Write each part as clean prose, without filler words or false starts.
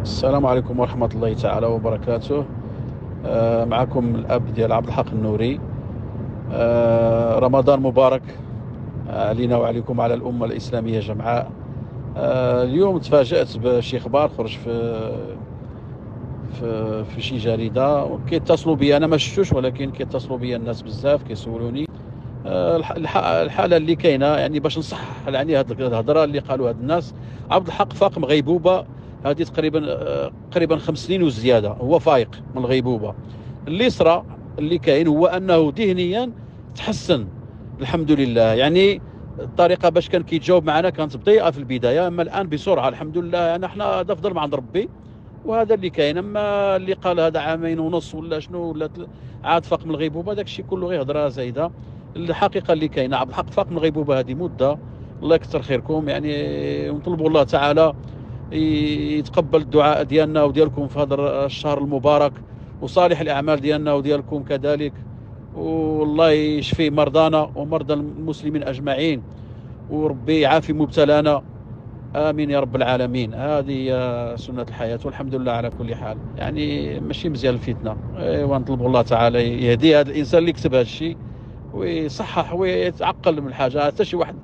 السلام عليكم ورحمة الله تعالى وبركاته. معكم الأب ديال عبد الحق النوري. رمضان مبارك علينا وعليكم، على الأمة الإسلامية جمعاء. اليوم تفاجأت بشي خبر خرج في شي جريدة، كيتصلوا بي، أنا ما شفتوش ولكن كيتصلوا بي الناس بزاف كيسولوني الحالة اللي كاينة، يعني باش نصح يعني هاد الهضرة اللي قالوا هاد الناس. عبد الحق فاق من غيبوبة، هذه تقريبا 5 سنين وزيادة هو فايق من الغيبوبة. اللي صرا اللي كاين هو أنه ذهنيا تحسن الحمد لله. يعني الطريقة باش كان كيتجاوب معنا كانت بطيئة في البداية، أما الآن بسرعة الحمد لله. يعني احنا هذا فضل من عند ربي، وهذا اللي كاين. اما اللي قال هذا عامين ونص ولا شنو ولا عاد فاق من الغيبوبه، داك الشيء كله غير هضره زايده. الحقيقه اللي كاينه عبد الحق فاق من الغيبوبه هذه مده. الله يكثر خيركم، يعني ونطلبوا الله تعالى يتقبل الدعاء ديالنا وديالكم في هذا الشهر المبارك، وصالح الاعمال ديالنا وديالكم كذلك. والله يشفي مرضانا ومرضى المسلمين اجمعين، وربي يعافي مبتلانا، امين يا رب العالمين. هذه هي سنه الحياه، والحمد لله على كل حال. يعني ماشي مزيان الفتنه، ونطلب الله تعالى يهدي هذا الانسان اللي كتب هذا الشيء ويصحح ويتعقل من الحاجه. حتى شي واحد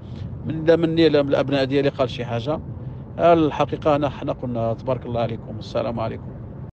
مني لا من الابناء ديالي قال شي حاجه، الحقيقه حنا قلنا تبارك الله عليكم. السلام عليكم.